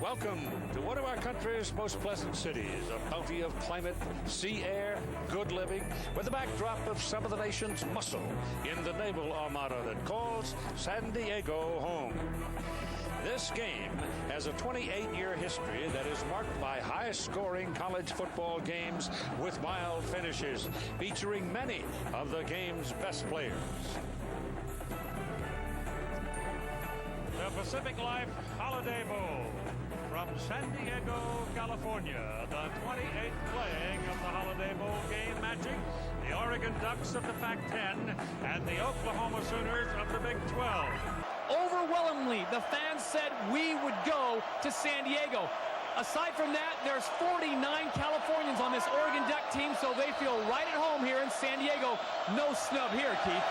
Welcome to one of our country's most pleasant cities, a bounty of climate, sea air, good living, with the backdrop of some of the nation's muscle in the naval armada that calls San Diego home. This game has a 28-year history that is marked by high-scoring college football games with wild finishes, featuring many of the game's best players. The Pacific Life Holiday Bowl from San Diego, California. The 28th playing of the Holiday Bowl game, matching the Oregon Ducks of the Pac-10 and the Oklahoma Sooners of the Big 12. Overwhelmingly, the fans said we would go to San Diego. Aside from that, there's 49 Californians on this Oregon Duck team, so they feel right at home here in San Diego. No snub here, Keith.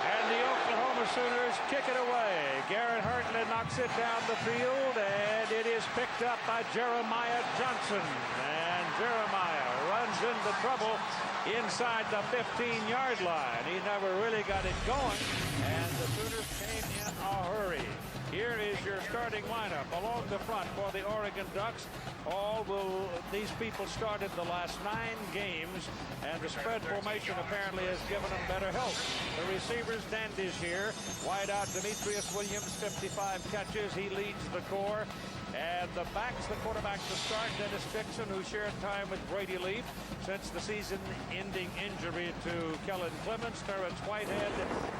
And the Oklahoma Sooners kick it away. Garrett Hartley knocks it down the field, and it is picked up by Jeremiah Johnson. And Jeremiah runs into trouble inside the 15-yard line. He never really got it going, and the Sooners came in a hurry. Here is your starting lineup along the front for the Oregon Ducks. These people started the last 9 games, and the spread formation apparently has given them better help. The receivers, Dandy's here. Wide out, Demetrius Williams, 55 catches. He leads the corps. And the backs, the quarterback to start, Dennis Dixon, who shared time with Brady Leaf since the season-ending injury to Kellen Clemens. Terrence Whitehead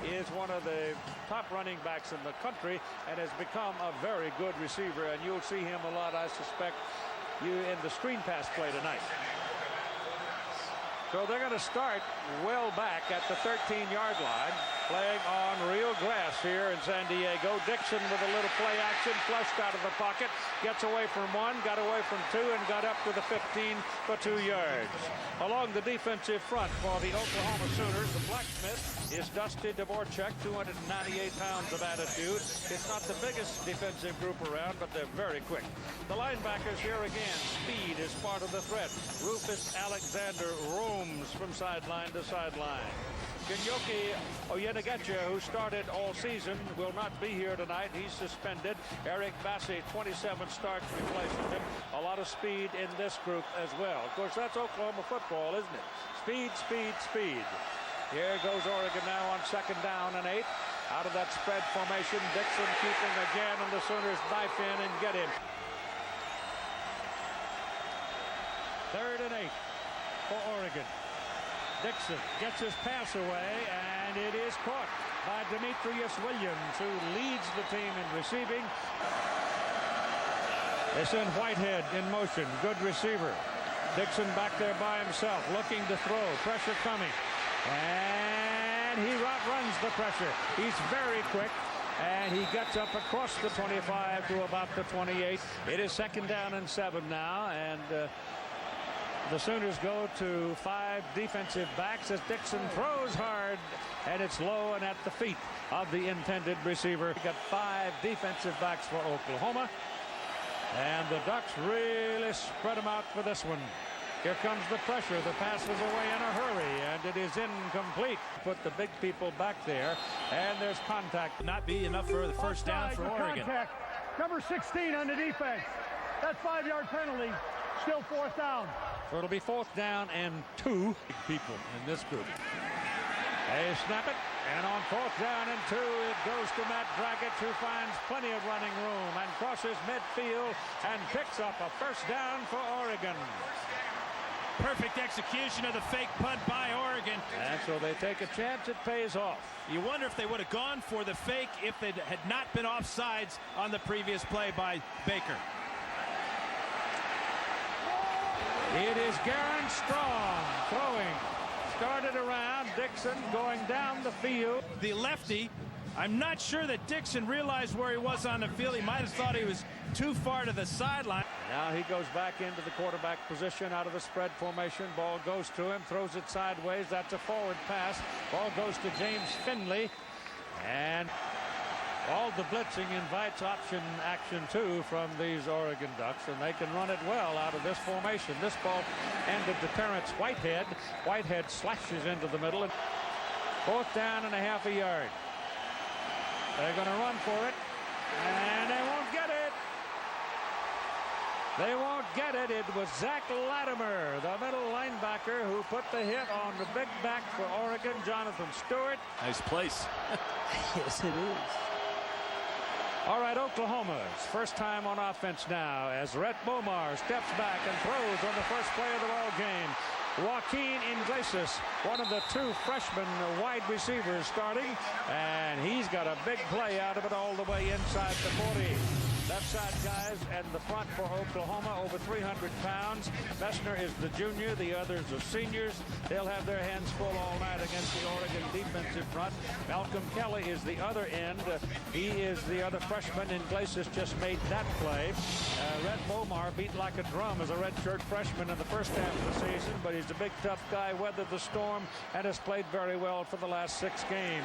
is one of the top running backs in the country and has become a very good receiver, and you'll see him a lot, I suspect, in the screen pass play tonight. So they're going to start well back at the 13-yard line, playing on real grass here in San Diego. Dixon with a little play action, flushed out of the pocket, gets away from 1, got away from 2, and got up to the 15 for 2 yards. Along the defensive front for the Oklahoma Sooners, the blacksmith is Dusty Dvorak, 298 pounds of attitude. It's not the biggest defensive group around, but they're very quick. The linebackers here again, speed is part of the threat. Rufus Alexander roams from sideline to sideline. Kenyoki Oyenegacha, who started all season, will not be here tonight. He's suspended. Eric Bassey, 27 starts, replacing him. A lot of speed in this group as well. Of course, that's Oklahoma football, isn't it? Speed, speed, speed. Here goes Oregon now on 2nd down and 8. Out of that spread formation, Dixon keeping again, and the Sooners knife in and get him. 3rd and 8 for Oregon. Dixon gets his pass away, and it is caught by Demetrius Williams, who leads the team in receiving. They send Whitehead in motion. Good receiver. Dixon back there by himself, looking to throw. Pressure coming. And he outruns the pressure. He's very quick, and he gets up across the 25 to about the 28. It is 2nd down and 7 now, and the Sooners go to 5 defensive backs as Dixon throws hard, and it's low and at the feet of the intended receiver. We got 5 defensive backs for Oklahoma, and the Ducks really spread them out for this one. Here comes the pressure. The pass is away in a hurry, and it is incomplete. Put the big people back there, and there's contact. Not be enough for the first down for Oregon. Contact. Number 16 on the defense. That 5-yard penalty. Still 4th down. So it'll be 4th down and 2 people in this group. They snap it, and on 4th down and 2, it goes to Matt Dragic, who finds plenty of running room and crosses midfield and picks up a 1st down for Oregon. Perfect execution of the fake punt by Oregon. And so they take a chance. It pays off. You wonder if they would have gone for the fake if it had not been offsides on the previous play by Baker. It is Garen Strong throwing. Started around. Dixon going down the field. The lefty, I'm not sure that Dixon realized where he was on the field. He might have thought he was too far to the sideline. Now he goes back into the quarterback position out of the spread formation. Ball goes to him, throws it sideways. That's a forward pass. Ball goes to James Finley. And all the blitzing invites option action too from these Oregon Ducks, and they can run it well out of this formation. This ball ended to Terrence Whitehead. Whitehead slashes into the middle. 4th down and a half a yard. They're going to run for it, and they won't get it. They won't get it. It was Zach Latimer, the middle linebacker, who put the hit on the big back for Oregon, Jonathan Stewart. Nice place. Yes, it is. All right, Oklahoma's first time on offense now as Rhett Bomar steps back and throws on the first play of the ball game. Joaquin Iglesias, one of the two freshman wide receivers starting, and he's got a big play out of it all the way inside the 40. Left side guys and the front for Oklahoma, over 300 pounds. Messner is the junior, the others are seniors. They'll have their hands full all night against the Oregon defensive front. Malcolm Kelly is the other end. He is the other freshman, and Iglesias just made that play. Rhett Bomar beat like a drum as a redshirt freshman in the first half of the season, but he's a big, tough guy, weathered the storm, and has played very well for the last 6 games.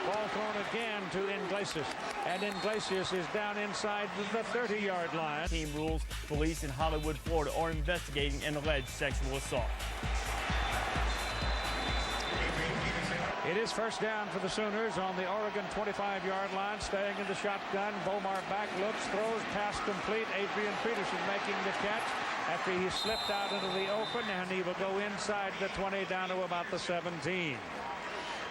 Ball thrown again to Iglesias, and Iglesias is down inside the 30-yard line. Team rules police in Hollywood, Florida are investigating an alleged sexual assault. It is first down for the Sooners on the Oregon 25-yard line, staying in the shotgun. Bomar back, looks, throws, pass complete. Adrian Peterson making the catch after he slipped out into the open, and he will go inside the 20 down to about the 17.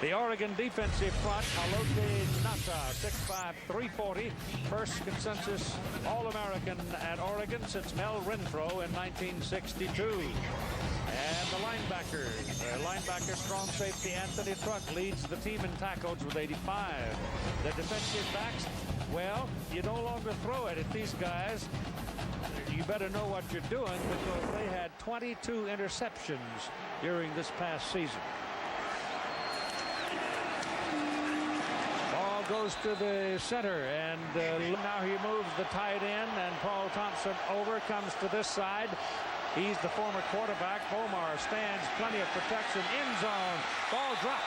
The Oregon defensive front, Alote Nasa, 6'5", 340, first consensus All-American at Oregon since Mel Renfro in 1962. And the linebacker, strong safety Anthony Truck leads the team in tackles with 85. The defensive backs, well, you no longer throw it at these guys. You better know what you're doing, because they had 22 interceptions during this past season. Goes to the center, and now he moves the tight end, and Paul Thompson over, comes to this side. He's the former quarterback. Bomar stands, plenty of protection, end zone, ball dropped.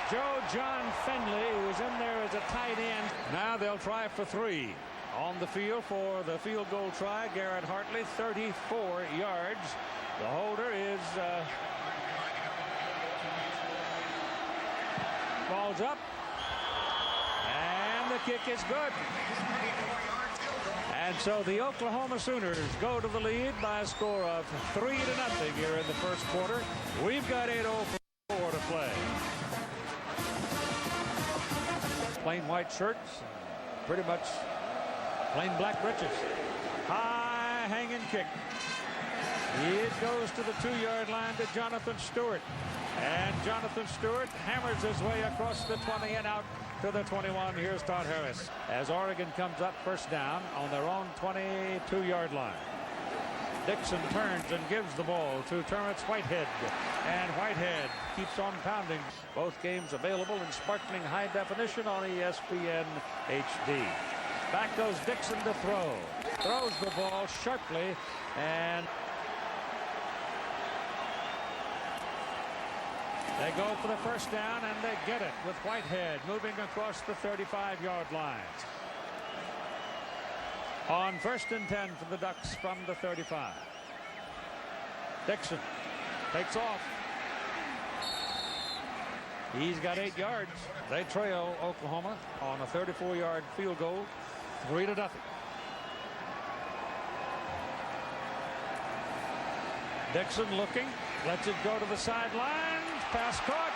Joe John Finley, who's in there as a tight end. Now they'll try for 3. On the field for the field goal try, Garrett Hartley, 34 yards. The holder is ball's up. The kick is good. And so the Oklahoma Sooners go to the lead by a score of 3-0 here in the first quarter. We've got 8:04 to play. Plain white shirts, pretty much plain black breeches. High hanging kick. It goes to the 2-yard line to Jonathan Stewart. And Jonathan Stewart hammers his way across the 20 and out to the 21. Here's Todd Harris as Oregon comes up first down on their own 22-yard line. Dixon turns and gives the ball to Terrence Whitehead, and Whitehead keeps on pounding. Both games available in sparkling high definition on ESPN HD. Back goes Dixon to throw. Throws the ball sharply, and they go for the first down, and they get it with Whitehead moving across the 35-yard line. On 1st and 10 for the Ducks from the 35. Dixon takes off. He's got 8 yards. They trail Oklahoma on a 34-yard field goal, 3-0. Dixon looking, lets it go to the sideline. Pass caught.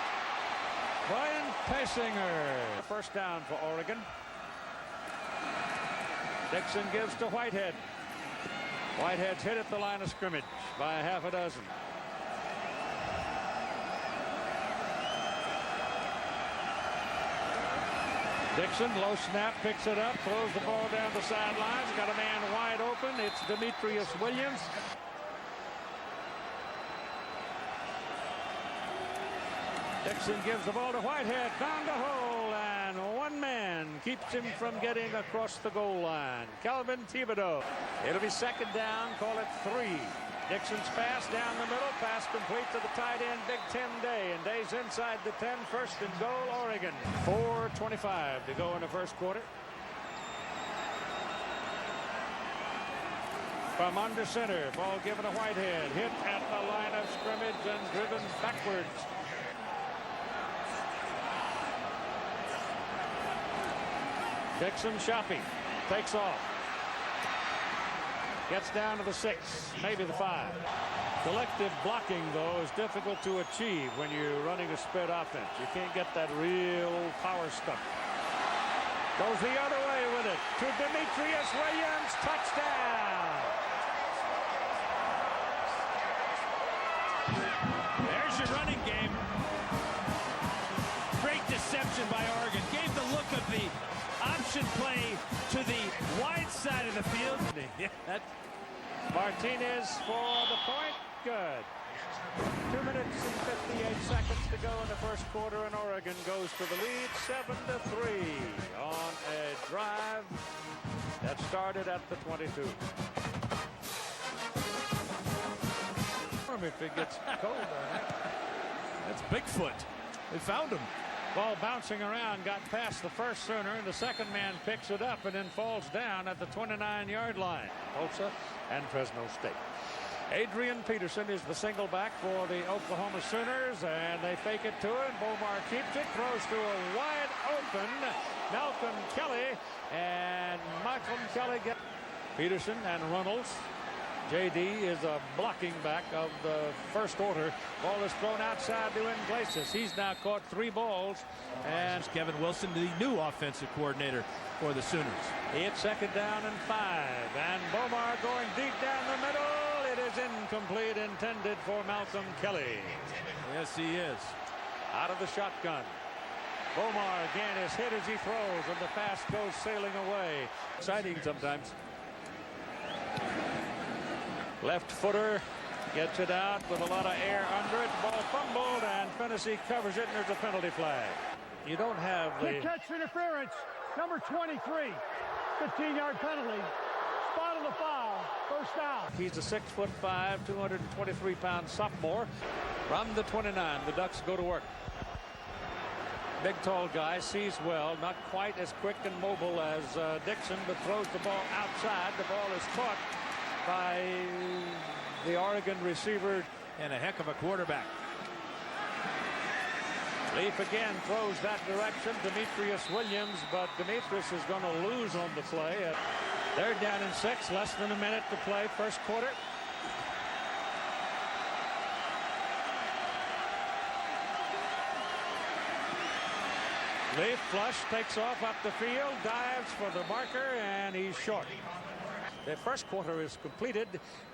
Brian Paisinger. First down for Oregon. Dixon gives to Whitehead. Whitehead's hit at the line of scrimmage by a half a dozen. Dixon, low snap, picks it up, throws the ball down the sidelines. Got a man wide open. It's Demetrius Williams. Dixon gives the ball to Whitehead, found a hole, and one man keeps him from getting across the goal line. Calvin Thibodeau. It'll be second down, call it 3. Dixon's pass down the middle, pass complete to the tight end, Big Ten Day, and Day's inside the 10, first and goal, Oregon. 4:25 to go in the first quarter. From under center, ball given to Whitehead, hit at the line of scrimmage and driven backwards. Dixon shopping, takes off. Gets down to the 6, maybe the 5. Collective blocking, though, is difficult to achieve when you're running a spread offense. You can't get that real power stuff. Goes the other way with it to Demetrius Williams. Touchdown. There's your running game. Great deception by Oregon. Gave the look of the option play to the wide side of the field. Martinez for the point. Good. 2 minutes and 58 seconds to go in the first quarter, and Oregon goes to the lead 7-3 on a drive that started at the 22. If it gets cold on it. That's Bigfoot. They found him. Ball bouncing around, got past the first Sooner, and the second man picks it up and then falls down at the 29-yard line. Tulsa and Fresno State. Adrian Peterson is the single back for the Oklahoma Sooners, and they fake it to him. Bomar keeps it, throws to a wide open Malcolm Kelly, and Malcolm Kelly gets Peterson and Runnels. JD is a blocking back of the first order. Ball is thrown outside to Iglesias. He's now caught 3 balls. And Kevin Wilson, the new offensive coordinator for the Sooners. It's 2nd down and 5. And Bomar going deep down the middle. It is incomplete, intended for Malcolm Kelly. Yes, he is. Out of the shotgun. Bomar again is hit as he throws, and the pass goes sailing away. Exciting sometimes. Left footer gets it out with a lot of air under it. Ball fumbled, and Tennessee covers it, and there's a penalty flag. You don't have the catch interference, number 23, 15-yard penalty. Spot of the foul, first down. He's a 6'5", 223-pound sophomore. From the 29, the Ducks go to work. Big, tall guy, sees well, not quite as quick and mobile as Dixon, but throws the ball outside. The ball is caught by the Oregon receiver. And a heck of a quarterback. Leaf again throws that direction. Demetrius Williams, but Demetrius is going to lose on the play. They're down in 6, less than a minute to play, first quarter. Leaf flush, takes off up the field, dives for the marker, and he's short. The first quarter is completed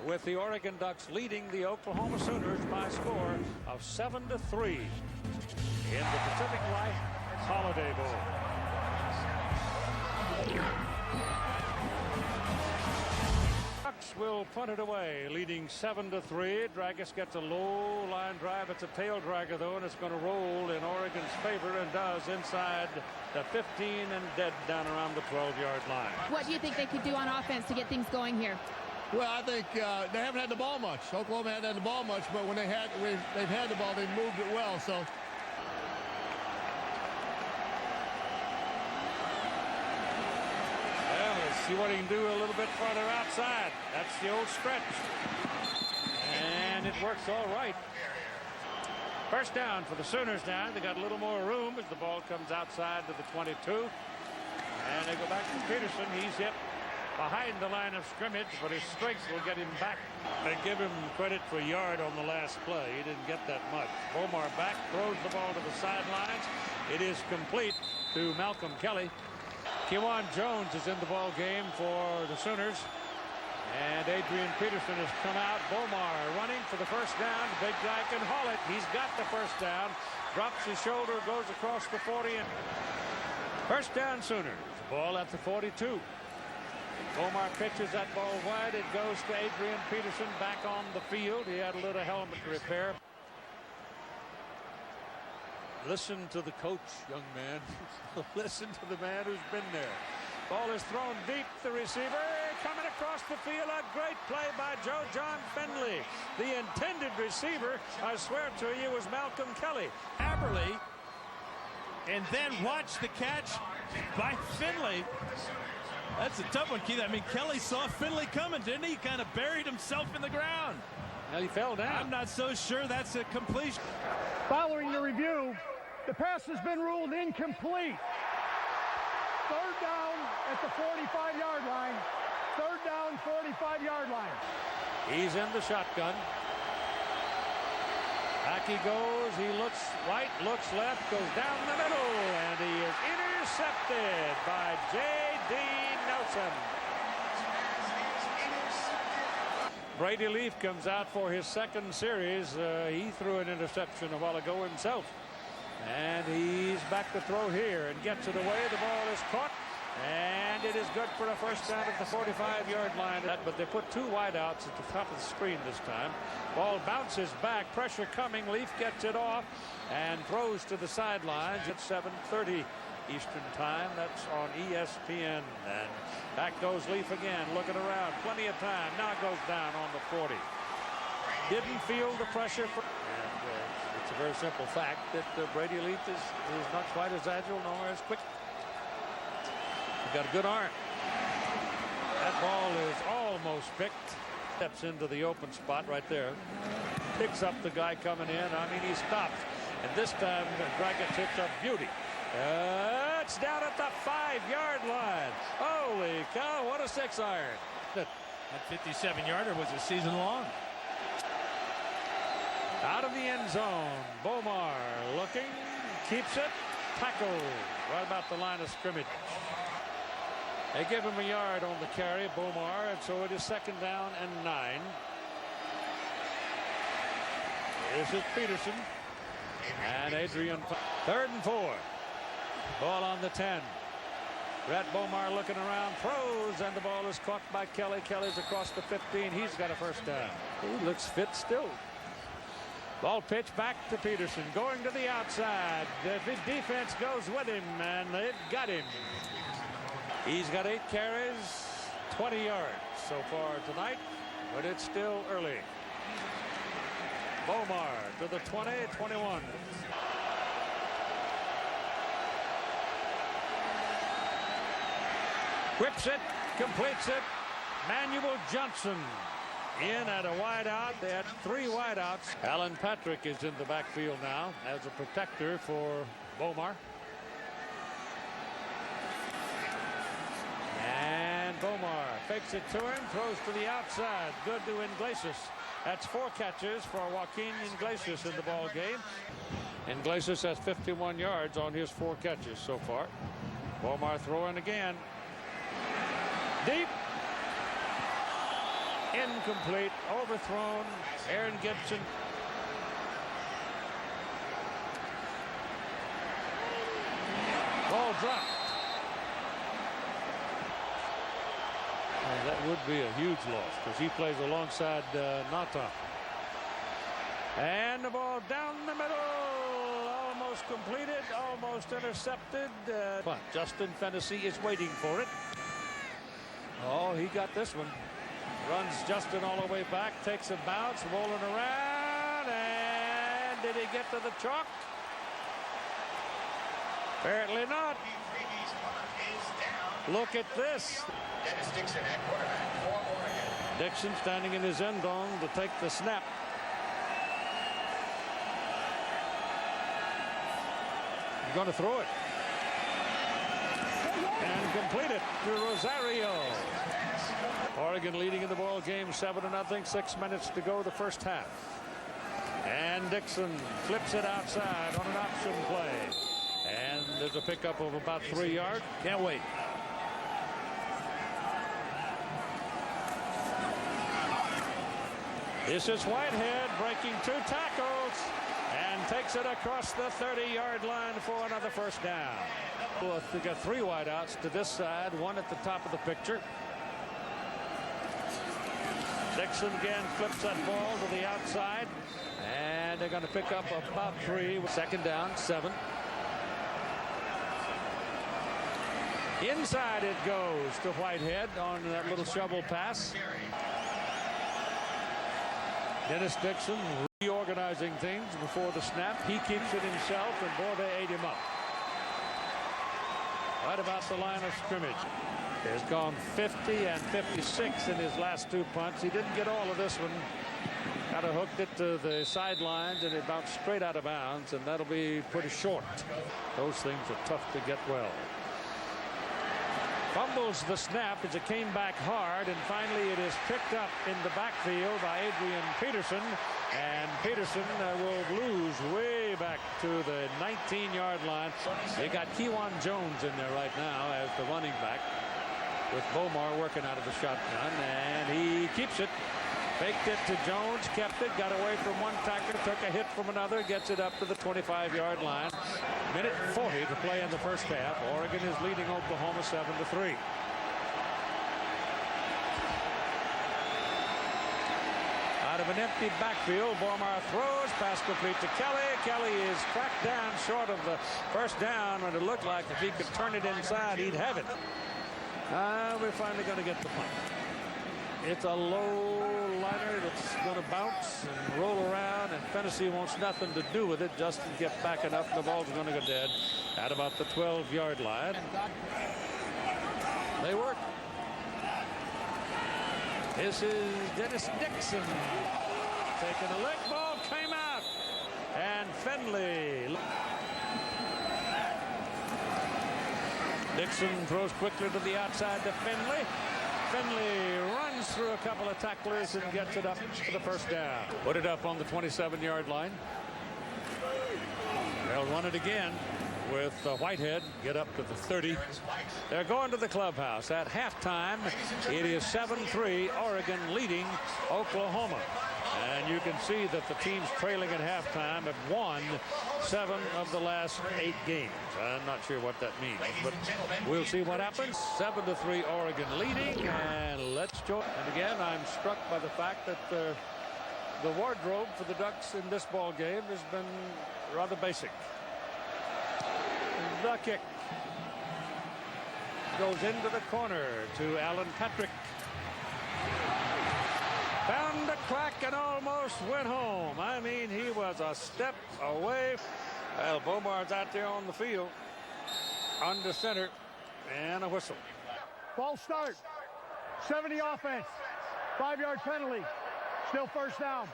with the Oregon Ducks leading the Oklahoma Sooners by a score of 7-3 in the Pacific Life Holiday Bowl. Ducks will punt it away, leading 7-3. Dragus gets a low line drive. It's a tail dragger, though, and it's going to roll in Oregon's favor, and does inside the 15 and dead down around the 12-yard line. What do you think they could do on offense to get things going here? Well, I think they haven't had the ball much. Oklahoma hasn't had the ball much, but when they've had the ball, they've moved it well. So. Well, let's see what he can do a little bit farther outside. That's the old stretch. And it works all right. First down for the Sooners now. They got a little more room as the ball comes outside to the 22. And they go back to Peterson. He's hit behind the line of scrimmage, but his strength will get him back. They give him credit for a yard on the last play. He didn't get that much. Bomar back, throws the ball to the sidelines. It is complete to Malcolm Kelly. Kewan Jones is in the ball game for the Sooners. And Adrian Peterson has come out. Bomar running for the first down. Big guy can haul it. He's got the first down. Drops his shoulder, goes across the 40. And first down Sooners. Ball at the 42. Bomar pitches that ball wide. It goes to Adrian Peterson back on the field. He had a little helmet repair. Listen to the coach, young man. Listen to the man who's been there. Ball is thrown deep. The receiver coming across the field. A great play by John Finley. The intended receiver, I swear to you, was Malcolm Kelly. Aberle, and then watch the catch by Finley. That's a tough one, Keith. I mean, Kelly saw Finley coming, didn't he? He kind of buried himself in the ground. Well, he fell down. I'm not so sure that's a completion. Following the review, the pass has been ruled incomplete. Third down at the 45-yard line. Third down, 45-yard He's in the shotgun. Back he goes. He looks right, looks left, goes down the middle, and he is intercepted by J.D. Nelson. Brady Leaf comes out for his second series. He threw an interception a while ago himself. And he's back to throw here and gets it away. The ball is caught. And it is good for a first down at the 45-yard line. But they put two wideouts at the top of the screen this time. Ball bounces back. Pressure coming. Leaf gets it off and throws to the sidelines at 7:30 Eastern time. That's on ESPN. And back goes Leaf again, looking around. Plenty of time. Now it goes down on the 40. Didn't feel the pressure. It's a very simple fact that Brady Leaf is not quite as agile nor as quick. He's got a good arm. That ball is almost picked. Steps into the open spot right there. Picks up the guy coming in. I mean, he stops. And this time, Dragic hits a beauty. It's down at the 5-yard line. Holy cow, what a 6-iron. That 57-yarder was a season long. Out of the end zone. Bomar looking. Keeps it. Tackled right about the line of scrimmage. They give him a yard on the carry, Bomar, and so it is 2nd down and 9. This is Peterson. And Adrian. 3rd and 4. Ball on the 10. Brett Bomar looking around, throws, and the ball is caught by Kelly. Kelly's across the 15. He's got a first down. He looks fit still. Ball pitched back to Peterson, going to the outside. The defense goes with him, and they've got him. He's got 8 carries, 20 yards so far tonight, but it's still early. Bomar to the 20, 21. Whips it, completes it. Manuel Johnson in at a wideout. They had 3 wideouts. Alan Patrick is in the backfield now as a protector for Bomar. And Bomar fakes it to him, throws to the outside. Good to Iglesias. That's 4 catches for Joaquin Iglesias in the ball game. Iglesias has 51 yards on his 4 catches so far. Bomar throwing again. Deep. Incomplete. Overthrown. Aaron Gibson. Ball dropped. That would be a huge loss because he plays alongside Nata. And the ball down the middle. Almost completed. Almost intercepted. But Justin Fennessy is waiting for it. Oh, he got this one. Runs Justin all the way back. Takes a bounce. Rolling around. And did he get to the chalk? Apparently not. Look at this. Dixon at quarterback for Oregon. Dixon standing in his end zone to take the snap. He's going to throw it. And complete it to Rosario. Oregon leading in the ball game 7-0. 6 minutes to go the first half. And Dixon flips it outside on an option play. And there's a pickup of about 3 yards. Can't wait. This is Whitehead breaking 2 tackles and takes it across the 30-yard line for another first down. They got 3 wideouts to this side, 1 at the top of the picture. Dixon again flips that ball to the outside, and they're going to pick up about 3 with 2nd down, 7. Inside it goes to Whitehead on that little shovel pass. Dennis Dixon reorganizing things before the snap. He keeps it himself, and boy, they ate him up. Right about the line of scrimmage. He's gone 50 and 56 in his last 2 punts. He didn't get all of this one. Kind of hooked it to the sidelines, and it bounced straight out of bounds, and that'll be pretty short. Those things are tough to get well. Fumbles the snap as it came back hard, and finally it is picked up in the backfield by Adrian Peterson, and Peterson will lose way back to the 19-yard line. They got Kewan Jones in there right now as the running back, with Bomar working out of the shotgun, and he keeps it. Faked it to Jones, kept it, got away from one tackler, took a hit from another, gets it up to the 25-yard line. Minute 40 to play in the first half. Oregon is leading Oklahoma 7-3. Out of an empty backfield, Bomar throws, pass complete to Kelly. Kelly is tracked down short of the first down, and it looked like if he could turn it inside, he'd have it. We're finally going to get the punt. It's a low liner that's going to bounce and roll around, and Tennessee wants nothing to do with it. Justin gets back enough, and the ball's going to go dead at about the 12-yard line. They work. This is Dennis Dixon taking a lick. Ball came out, and Finley. Dixon throws quickly to the outside to Finley. Finley runs through a couple of tacklers and gets it up for the first down. Put it up on the 27-yard line. They'll run it again with Whitehead. Get up to the 30. They're going to the clubhouse. At halftime, it is 7-3, Oregon leading Oklahoma. And you can see that the teams trailing at halftime have won 7 of the last 8 games. I'm not sure what that means, but we'll see what happens. 7-3, Oregon leading, and let's join. And again, I'm struck by the fact that the wardrobe for the Ducks in this ball game has been rather basic. The kick goes into the corner to Alan Patrick. Found the crack and almost went home. I mean, he was a step away. Well, Bomar's out there on the field under center, and a whistle. Ball start. 70 offense. 5-yard penalty. Still first down.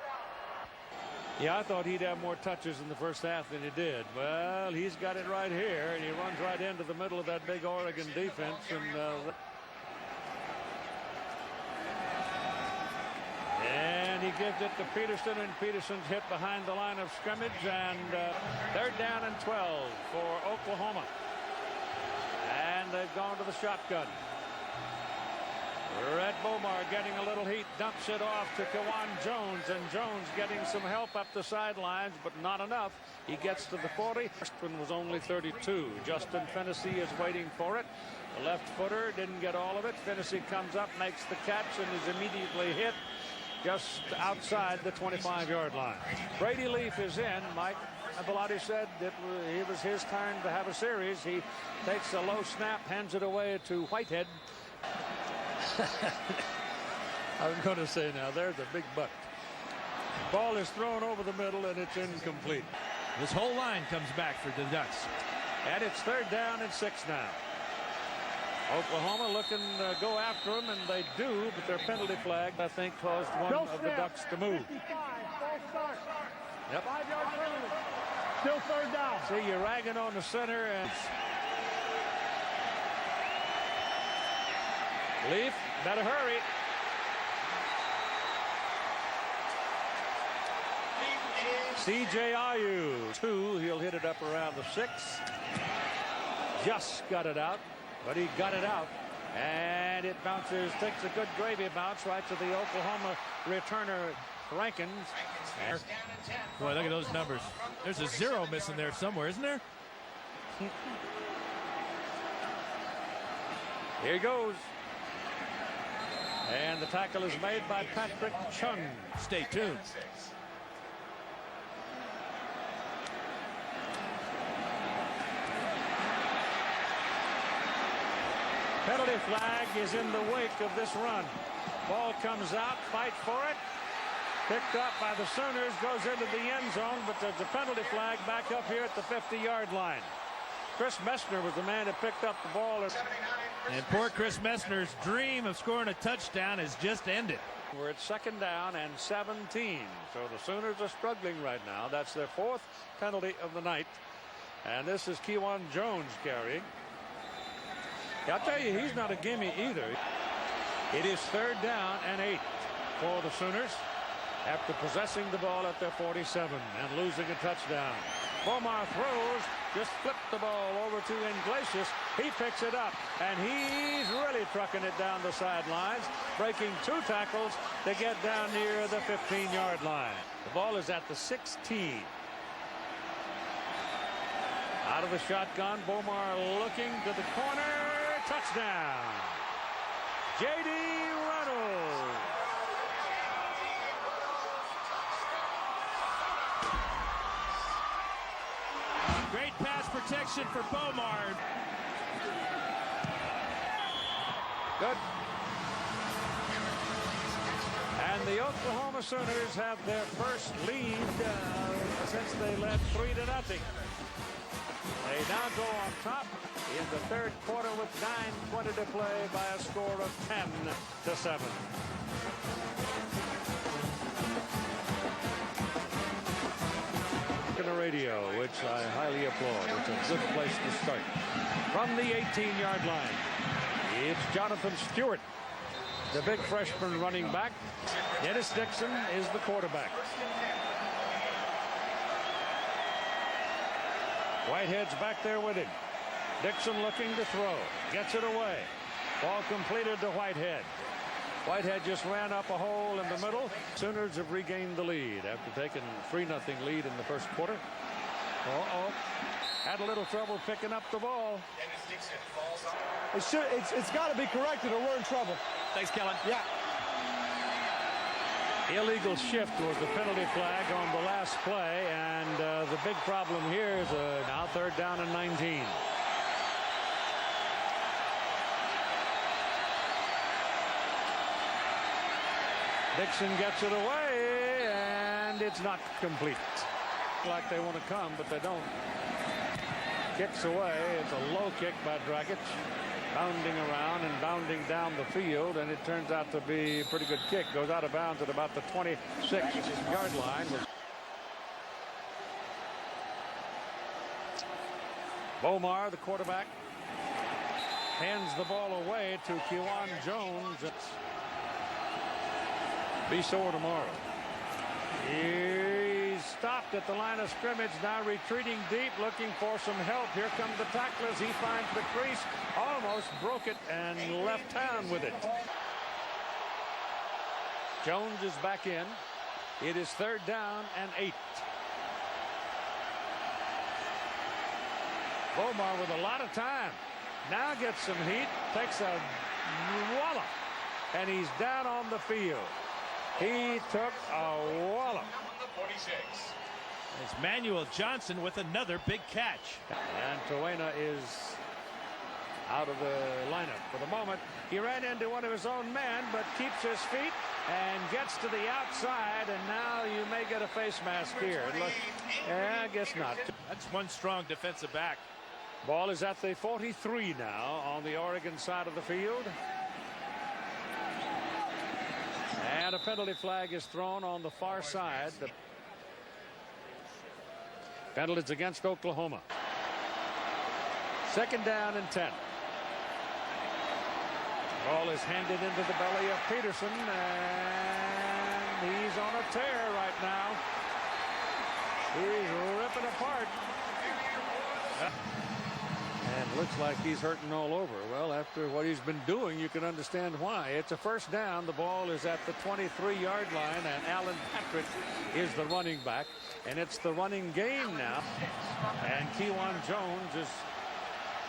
Yeah, I thought he'd have more touches in the first half than he did. Well, he's got it right here, and he runs right into the middle of that big Oregon defense. And he gives it to Peterson, and Peterson's hit behind the line of scrimmage, and third down and 12 for Oklahoma. And they've gone to the shotgun. Rhett Bomar getting a little heat, dumps it off to Kewan Jones, and Jones getting some help up the sidelines, but not enough. He gets to the 40. First one was only 32. Justin Fennessy is waiting for it. The left footer didn't get all of it. Fennessy comes up, makes the catch, and is immediately hit just outside the 25-yard line. Brady Leaf is in. Mike Bellotti said it was his turn to have a series. He takes a low snap, hands it away to Whitehead. I was going to say now, there's a big buck. Ball is thrown over the middle, and it's incomplete. This whole line comes back for the Ducks. And it's third down and 6 now. Oklahoma looking to go after them, and they do, but their penalty flag, I think, caused one of the Ducks to move. 55, ball start. Yep. 5-yard penalty. Still third down. See, you're ragging on the center, and Leaf better hurry. C.J. Ayu, 2. He'll hit it up around the 6. Just got it out, but he got it out. And it bounces, takes a good gravy bounce right to the Oklahoma returner, Rankins. Boy, look at those numbers. There's a 0 missing there somewhere, isn't there? Here he goes. And the tackle is made by Patrick Chung. Stay tuned. Penalty flag is in the wake of this run. Ball comes out, fight for it. Picked up by the Sooners, goes into the end zone, but there's a penalty flag back up here at the 50-yard line. Chris Messner was the man that picked up the ball. And poor Chris Messner's dream of scoring a touchdown has just ended. We're at second down and 17. So the Sooners are struggling right now. That's their 4th penalty of the night. And this is Kewan Jones carrying. I'll tell you, he's not a gimme either. It is 3rd down and 8 for the Sooners after possessing the ball at their 47 and losing a touchdown. Bomar throws, just flipped the ball over to Iglesias. He picks it up, and he's really trucking it down the sidelines, breaking 2 tackles to get down near the 15-yard line. The ball is at the 16. Out of the shotgun, Bomar looking to the corner. Touchdown. J.D. Reynolds. Great pass protection for Bomar. Good. And the Oklahoma Sooners have their first lead since they led 3-0. They now go on top in the 3rd quarter with 9:20 to play by a score of 10-7. The radio, which I highly applaud. It's a good place to start. From the 18-yard line, it's Jonathan Stewart, the big freshman running back. Dennis Dixon is the quarterback. Whitehead's back there with him. Dixon looking to throw. Gets it away. Ball completed to Whitehead. Whitehead just ran up a hole in the middle. Sooners have regained the lead after taking 3-0 lead in the 1st quarter. Had a little trouble picking up the ball. It's got to be corrected or we're in trouble. Thanks, Kellen. Yeah. Illegal shift was the penalty flag on the last play, and the big problem here is now 3rd down and 19. Dixon gets it away, and it's not complete. Like they want to come, but they don't. Kicks away. It's a low kick by Dragic. Bounding around and bounding down the field, and it turns out to be a pretty good kick. Goes out of bounds at about the 26-yard line. Bomar, the quarterback, hands the ball away to Kewan Jones. Be sore tomorrow. He's stopped at the line of scrimmage, now retreating deep, looking for some help. Here come the tacklers. He finds the crease, almost broke it, and left town with it. Jones is back in. It is 3rd down and 8. Bomar with a lot of time. Now gets some heat, takes a wallop, and he's down on the field. He took a wallop. It's Manuel Johnson with another big catch. And Tuena is out of the lineup for the moment. He ran into one of his own men, but keeps his feet and gets to the outside, and now you may get a face mask here. I guess not. That's one strong defensive back. Ball is at the 43 now on the Oregon side of the field. And a penalty flag is thrown on the far side. The penalties against Oklahoma. 2nd down and 10. Ball is handed into the belly of Peterson, and he's on a tear right now. He's ripping apart. And looks like he's hurting all over. Well, after what he's been doing, you can understand why. It's a 1st down. The ball is at the 23-yard line, and Alan Patrick is the running back. And it's the running game now. And Kewan Jones is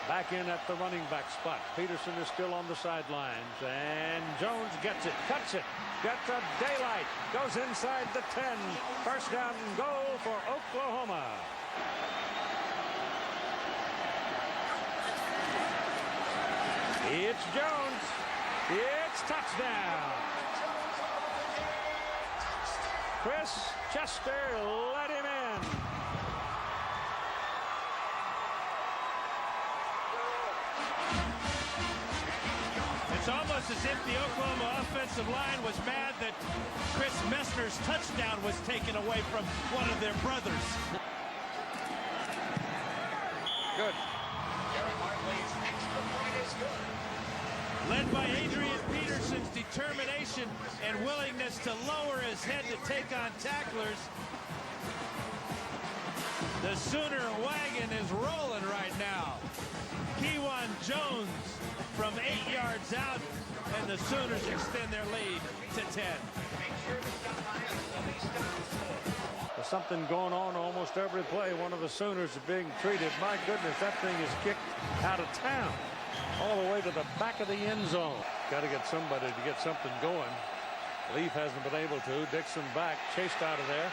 back in at the running back spot. Peterson is still on the sidelines. And Jones gets it, cuts it, gets a daylight, goes inside the 10. 1st down and goal for Oklahoma. It's Jones. It's touchdown. Chris Chester let him in. It's almost as if the Oklahoma offensive line was mad that Chris Messner's touchdown was taken away from one of their brothers. Good. Led by Adrian Peterson's determination and willingness to lower his head to take on tacklers, the Sooner wagon is rolling right now. Kewan Jones from 8 yards out, and the Sooners extend their lead to 10. There's something going on almost every play. One of the Sooners is being treated. My goodness, that thing is kicked out of town all the way to the back of the end zone. Got to get somebody to get something going. Leaf hasn't been able to. Dixon back, chased out of there.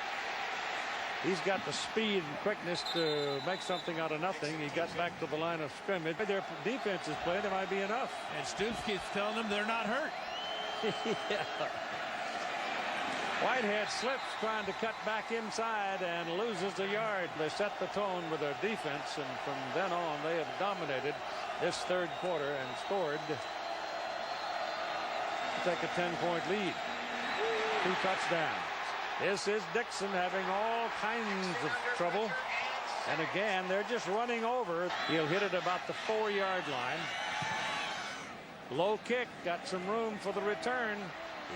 He's got the speed and quickness to make something out of nothing. He got back to the line of scrimmage. Their defense is playing. It might be enough. And Stoops keeps telling them they're not hurt. Yeah. Whitehead slips trying to cut back inside and loses a yard. They set the tone with their defense, and from then on they have dominated this third quarter and scored to take a 10-point lead. 2 touchdowns. This is Dixon having all kinds of trouble. And again, they're just running over. He'll hit it about the 4-yard line. Low kick, got some room for the return.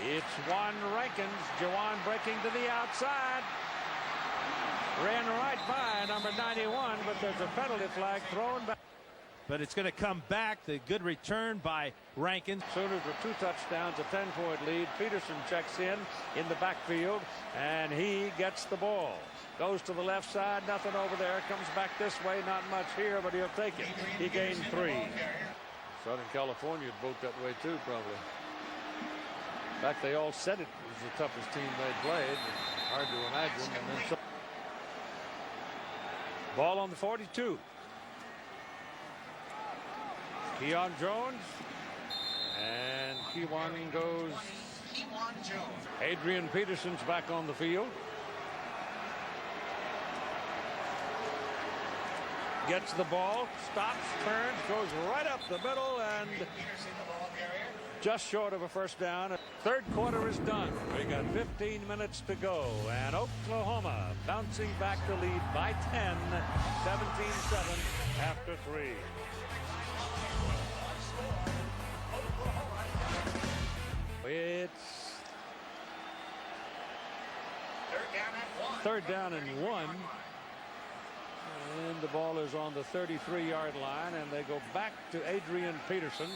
It's Juan Rankins. Juwan breaking to the outside. Ran right by number 91, but there's a penalty flag thrown back. But it's going to come back. The good return by Rankins. Sooners with 2 touchdowns, a 10-point lead. Peterson checks in the backfield, and he gets the ball. Goes to the left side, nothing over there. Comes back this way, not much here, but he'll take it. He gained 3. Southern California vote that way too, probably. In fact, they all said it was the toughest team they played. Hard to imagine. And then ball on the 42. Kewan Jones, and Kewan goes. Adrian Peterson's back on the field. Gets the ball, stops, turns, goes right up the middle, and just short of a first down. Third quarter is done. We got 15 minutes to go, and Oklahoma bouncing back to lead by 10, 17-7 after 3. It's third down and 1. And the ball is on the 33-yard line, and they go back to Adrian Peterson,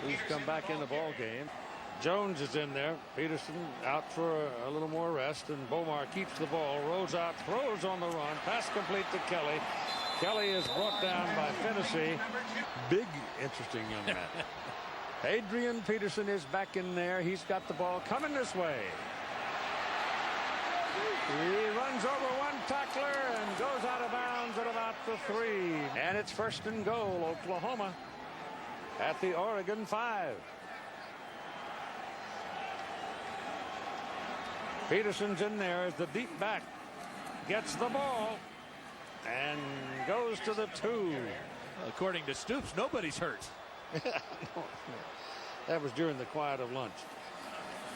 who's come back in the ball game. Jones is in there. Peterson out for a little more rest, and Bomar keeps the ball, rolls out, throws on the run, pass complete to Kelly. Kelly is brought down by Finney. Big, interesting young man. Adrian Peterson is back in there. He's got the ball coming this way. He runs over one tackler and goes out of bounds at about the 3. And it's first and goal, Oklahoma at the Oregon 5. Peterson's in there as the deep back. Gets the ball and goes to the 2. According to Stoops, nobody's hurt. That was during the quiet of lunch.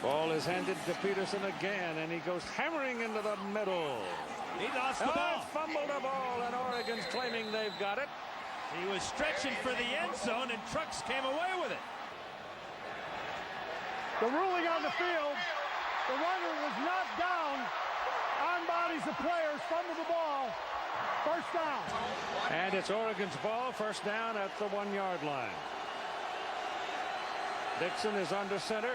Ball is handed to Peterson again, and he goes hammering into the middle. He lost the ball. Fumbled the ball, and Oregon's claiming they've got it. He was stretching for the end zone, and Trucks came away with it. The ruling on the field, the runner was knocked down. On bodies of players, fumbled the ball. First down. And it's Oregon's ball, first down at the 1-yard line. Dixon is under center.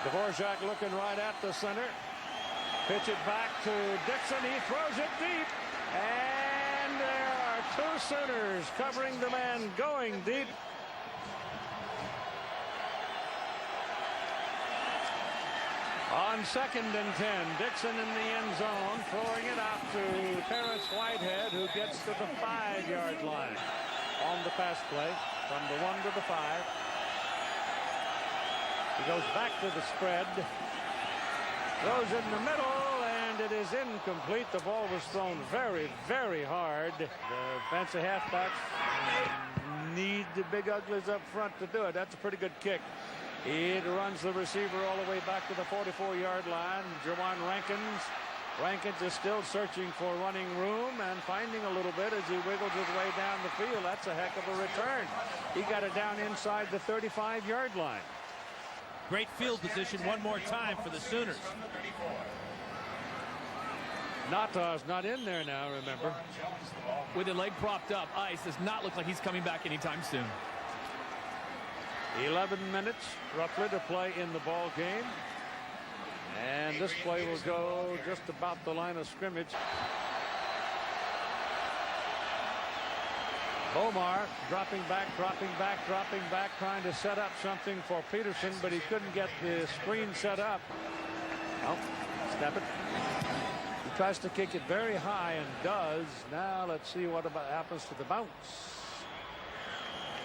Dvorak looking right at the center. Pitch it back to Dixon. He throws it deep. And there are 2 Sooners covering the man going deep. On 2nd and 10, Dixon in the end zone, throwing it out to Terrence Whitehead, who gets to the 5-yard line on the pass play from the 1 to the 5. He goes back to the spread, throws it in the middle, and it is incomplete. The ball was thrown very, very hard. The defensive halfbacks need the big uglies up front to do it. That's a pretty good kick. It runs the receiver all the way back to the 44-yard line. Juwan Rankins Rankins is still searching for running room and finding a little bit as he wiggles his way down the field. That's a heck of a return. He got it down inside the 35-yard line. Great field position one more time for the Sooners. Nata's not in there now, remember. With the leg propped up, Ice does not look like he's coming back anytime soon. 11 minutes roughly to play in the ball game. And this play will go just about the line of scrimmage. Bomar dropping back, trying to set up something for Peterson, but he couldn't get the screen set up. Oh, snap it. He tries to kick it very high and does. Now let's see what happens to the bounce.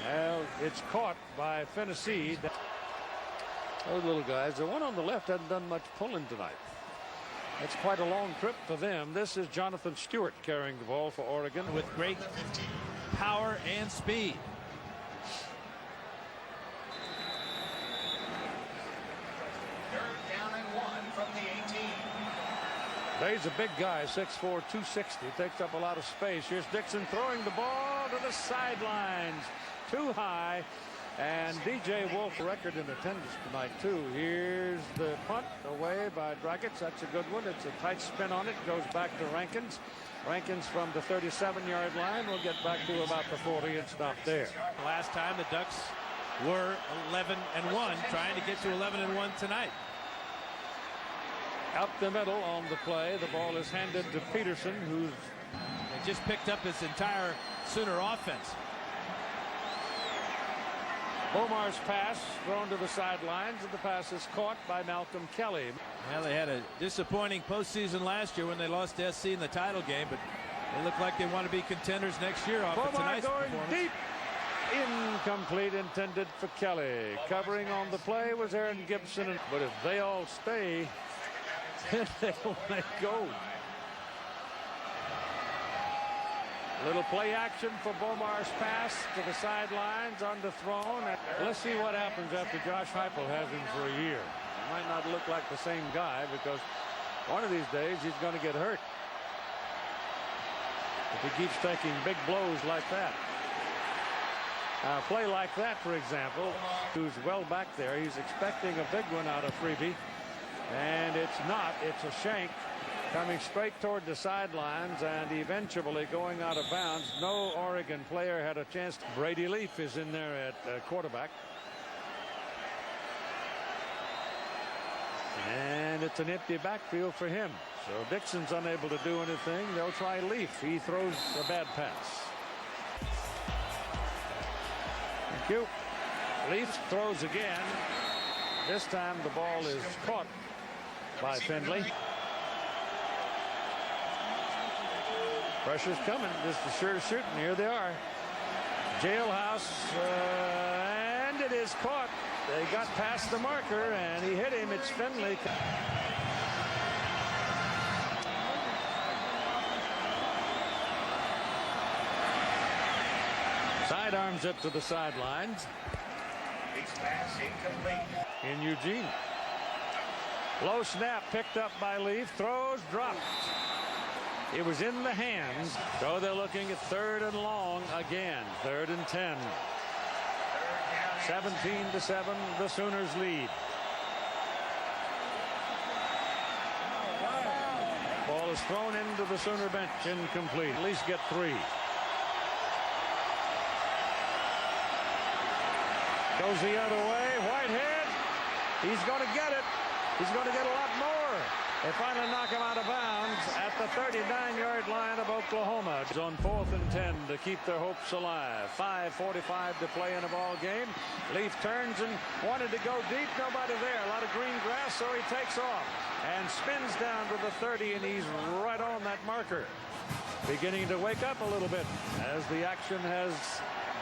Well, it's caught by Fennessy. Those little guys, the one on the left hasn't done much pulling tonight. It's quite a long trip for them. This is Jonathan Stewart carrying the ball for Oregon with great power and speed. Third down and 1 from the 18. He's a big guy, 6'4", 260. Takes up a lot of space. Here's Dixon throwing the ball to the sidelines. Too high. And DJ Wolf record in attendance tonight, too. Here's the punt away by Dragic. That's a good one. It's a tight spin on it. Goes back to Rankins. Rankins from the 37-yard line will get back to about the 40 and stop there. Last time the Ducks were 11-1, trying to get to 11-1 tonight. Up the middle on the play. The ball is handed to Peterson, who's just picked up his entire Sooner offense. Bomar's pass thrown to the sidelines, and the pass is caught by Malcolm Kelly. Well, they had a disappointing postseason last year when they lost to SC in the title game, but they look like they want to be contenders next year off of tonight's performance. Deep. Incomplete, intended for Kelly. Covering on the play was Aaron Gibson, but if they all stay, then they'll let go. Little play action for Bomar's pass to the sidelines, underthrown. Let's see what happens after Josh Heupel has him for a year. He might not look like the same guy because one of these days he's going to get hurt if he keeps taking big blows like that. A play like that, for example, who's well back there. He's expecting a big one out of Freebie, and it's not. It's a shank coming straight toward the sidelines and eventually going out of bounds. No Oregon player had a chance. Brady Leaf is in there at quarterback. And it's an empty backfield for him. So Dixon's unable to do anything. They'll try Leaf. He throws a bad pass. Thank you. Leaf throws again. This time the ball is caught by Findlay. Pressure's coming. Just a sure shooting. Here they are. Jailhouse, and it is caught. They got past the marker, and he hit him. It's Findlay. Sidearms it to the sidelines. In Eugene. Low snap picked up by Leaf. Throws, dropped. It was in the hands. So they're looking at 3rd and long again. 3rd and 10. 17-7, the Sooners lead. Ball is thrown into the Sooner bench, incomplete. At least get 3. Goes the other way. Whitehead. He's going to get it. He's going to get a lot more. They finally knock him out of bounds at the 39-yard line of Oklahoma. It's on 4th and 10 to keep their hopes alive. 5:45 to play in a ball game. Leaf turns and wanted to go deep. Nobody there. A lot of green grass, so he takes off and spins down to the 30, and he's right on that marker. Beginning to wake up a little bit as the action has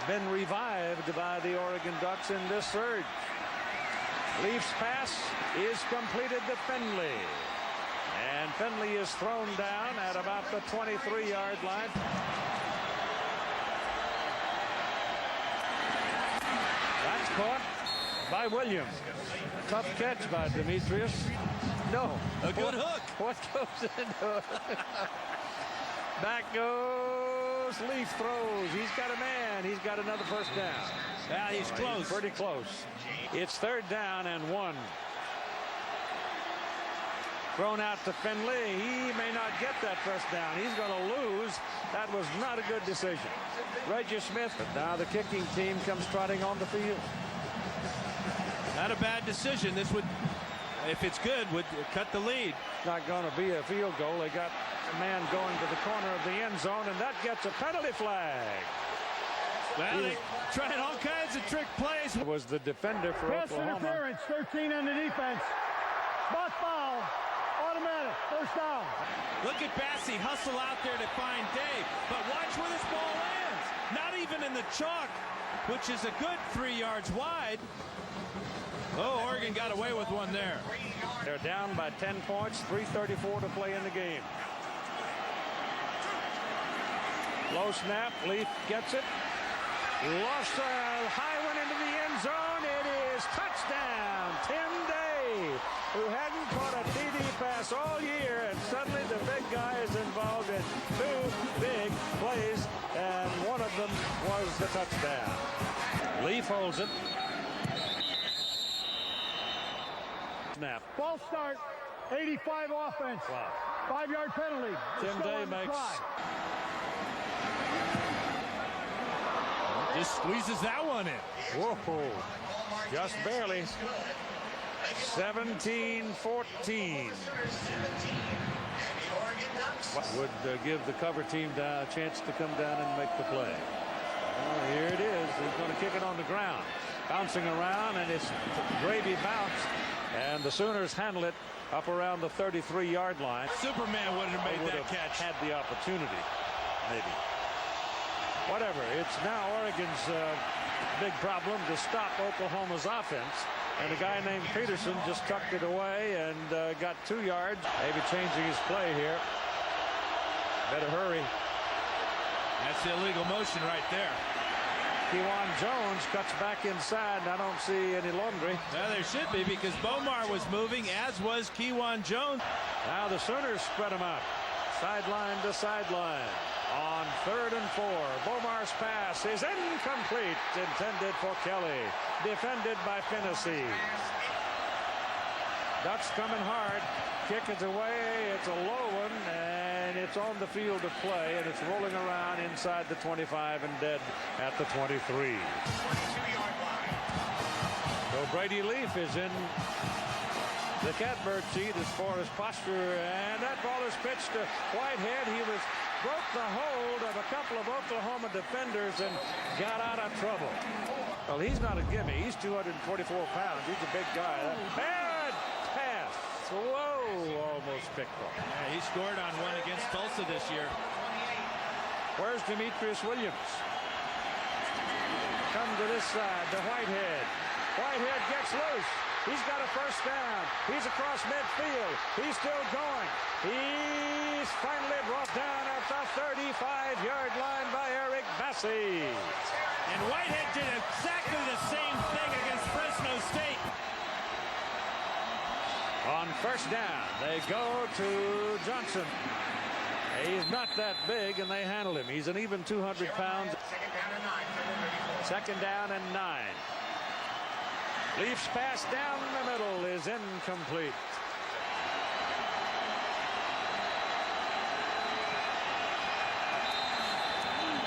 been revived by the Oregon Ducks in this surge. Leaf's pass is completed to Findlay. And Findlay is thrown down at about the 23-yard line. That's caught by Williams. Tough catch by Demetrius. No. A good hook. What goes into it? Back goes Leaf, throws. He's got a man. He's got another first down. Yeah, he's close. He's pretty close. It's 3rd down and 1. Thrown out to Finley. He may not get that first down. He's going to lose. That was not a good decision. Reggie Smith. But now the kicking team comes trotting on the field. Not a bad decision. This would, if it's good, would cut the lead. Not going to be a field goal. They got a man going to the corner of the end zone, and that gets a penalty flag. Well, they trying all kinds of trick plays. It was the defender for Pass Oklahoma. interference, 13 on the defense. Spot foul, automatic, first down. Look at Bassey hustle out there to find Dave, but watch where this ball lands. Not even in the chalk, which is a good 3 yards wide. Oh, Oregon got away with one there. They're down by 10 points, 3:34 to play in the game. Low snap, Leaf gets it. Lost a high one into the end zone. It is touchdown. Tim Day, who hadn't caught a TD pass all year, and suddenly the big guy is involved in 2 big plays, and one of them was the touchdown. Leaf holds it. Snap. False start, 85 offense. Wow. 5-yard penalty. Tim Day makes. Just squeezes that one in. Whoa, just barely. 17-14. Would give the cover team a chance to come down and make the play. Well, here it is. He's going to kick it on the ground. Bouncing around, and it's gravy bounce. And the Sooners handle it up around the 33-yard line. Superman wouldn't have made that catch. Had the opportunity, maybe. Whatever. It's now Oregon's big problem to stop Oklahoma's offense. And a guy named Peterson just tucked it away and got 2 yards. Maybe changing his play here. Better hurry. That's the illegal motion right there. Kewan Jones cuts back inside, and I don't see any laundry. Well, there should be, because Bomar was moving, as was Kewan Jones. Now the Sooners spread them out. Sideline to sideline. On 3rd and 4, Bomar's pass is incomplete. Intended for Kelly. Defended by Finney. Ducks coming hard. Kick is away. It's a low one, and it's on the field of play, and it's rolling around inside the 25 and dead at the 23. So Brady Leaf is in the catbird seat as far as posture, and that ball is pitched to Whitehead. He broke the hold of a couple of Oklahoma defenders and got out of trouble. Well, he's not a gimme. He's 244 pounds. He's a big guy. Bad pass. Whoa, almost picked off. Yeah, he scored on one against Tulsa this year. Where's Demetrius Williams? Come to this side to Whitehead. Whitehead gets loose. He's got a first down. He's across midfield. He's still going. He's finally brought down at the 35-yard line by Eric Bassey. And Whitehead did exactly the same thing against Fresno State. On first down, they go to Johnson. He's not that big, and they handle him. He's an even 200 pounds. 2nd down and 9. Leafs pass down the middle is incomplete.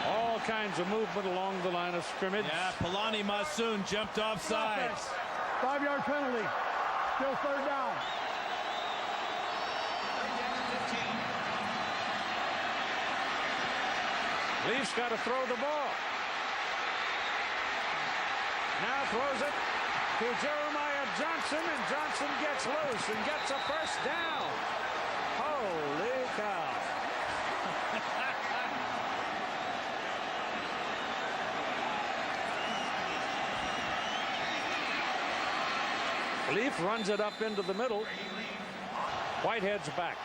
All kinds of movement along the line of scrimmage. Yeah, Palani Masoon jumped off sides. 5-yard penalty. Still 3rd down. Leafs got to throw the ball. Now throws it to Jeremiah Johnson, and Johnson gets loose and gets a first down. Holy cow. Leaf runs it up into the middle. Whitehead's back.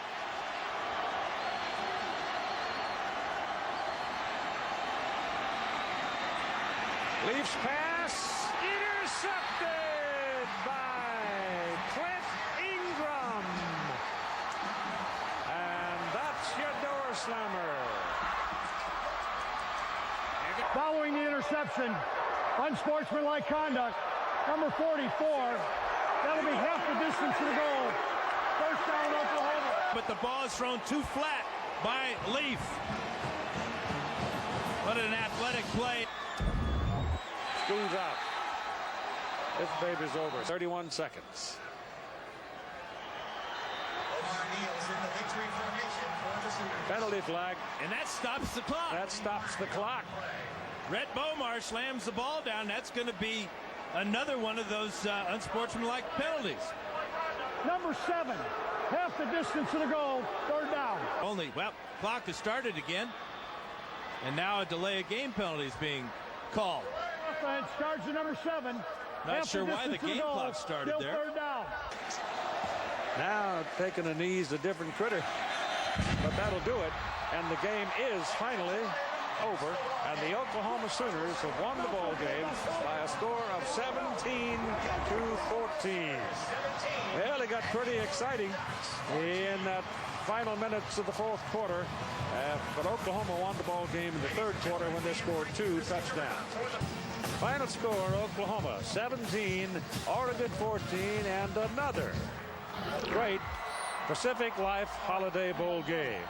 Leafs pass intercepted by Clint Ingram. slammer. Following the interception, unsportsmanlike conduct, number 44. That'll be half the distance to the goal. First down, Oklahoma. But the ball is thrown too flat by Leaf. What an athletic play. School's out. This baby's over. 31 seconds. Penalty flag. And that stops the clock. That stops the clock. Rhett Bomar slams the ball down. That's going to be another one of those unsportsmanlike penalties. Number 7, half the distance to the goal, third down. Well, clock has started again. And now a delay of game penalty is being called. Offense charge to number 7. Not sure why the game clock started still there. Third down. Now taking a knee's a different critter. But that'll do it. And the game is finally over. And the Oklahoma Sooners have won the ball game by a score of 17-14. Well, it got pretty exciting in that final minutes of the fourth quarter. But Oklahoma won the ball game in the third quarter when they scored 2 touchdowns. Final score, Oklahoma 17, Oregon 14, and another great Pacific Life Holiday Bowl game.